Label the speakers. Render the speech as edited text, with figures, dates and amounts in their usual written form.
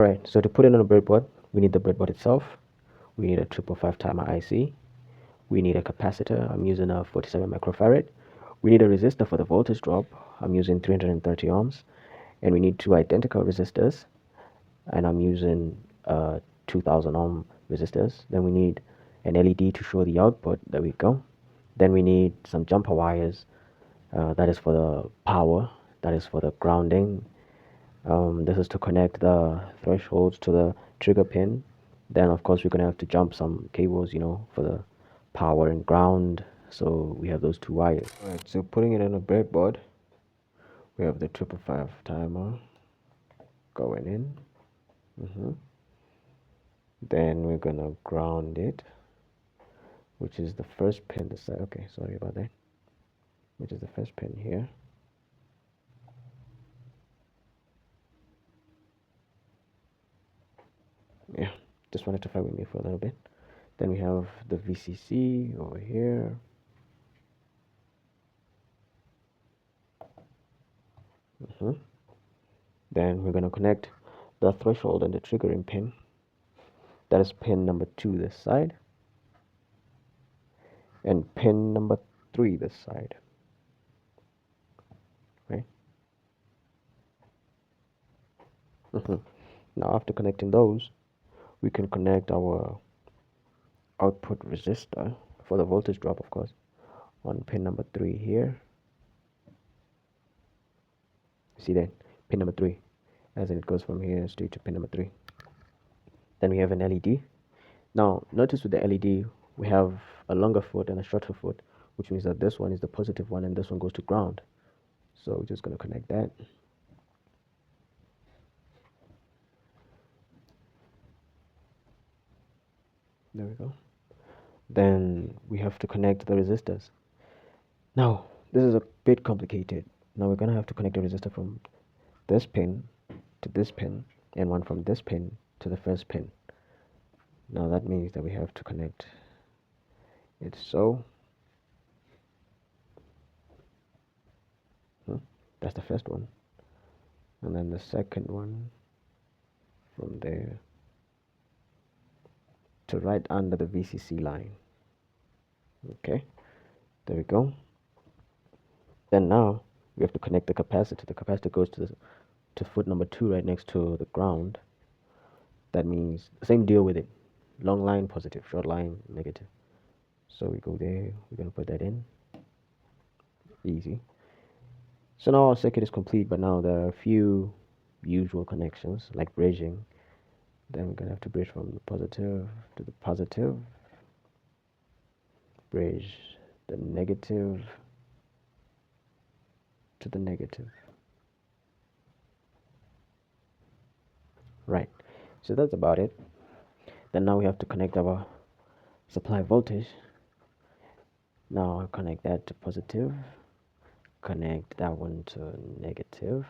Speaker 1: Right, so to put it on a breadboard, we need the breadboard itself. We need a 555 timer IC. We need a capacitor. I'm using a 47 microfarad. We need a resistor for the voltage drop. I'm using 330 ohms. And we need two identical resistors. And I'm using 2000 ohm resistors. Then we need an LED to show the output. There we go. Then we need some jumper wires. That is for the power. That is for the grounding. This is to connect the thresholds to the trigger pin. Then of course we're gonna have to jump some cables, for the power and ground. So we have those two wires. Alright, so putting it on a breadboard, we have the 555 timer going in. Then we're gonna ground it, which is the first pin this side. Okay, sorry about that. Which is the first pin here. Yeah, just wanted to fight with me for a little bit. Then we have the VCC over here. Then we're going to connect the threshold and the triggering pin. That is pin number 2 this side. And pin number 3 this side. Right? Now after connecting those, we can connect our output resistor for the voltage drop, of course, on pin number 3 here. See that? Pin number 3. As in it goes from here straight to pin number 3. Then we have an LED. Now notice with the LED, we have a longer foot and a shorter foot, which means that this one is the positive one and this one goes to ground. So we're just going to connect that. There we go. Then we have to connect the resistors. Now, this is a bit complicated. Now we're going to have to connect the resistor from this pin to this pin and one from this pin to the first pin. Now that means that we have to connect it so. That's the first one. And then the second one from there to right under the VCC line. Okay, there we go. Then now we have to connect the capacitor. The capacitor goes to foot number 2 right next to the ground. That means the same deal with it. Long line positive, short line negative. So we go there, we're going to put that in. Easy. So now our circuit is complete, but now there are a few usual connections like bridging. Then we're going to have to bridge from the positive to the positive. Bridge the negative to the negative. Right, so that's about it. Then now we have to connect our supply voltage. Now I'll connect that to positive, connect that one to negative.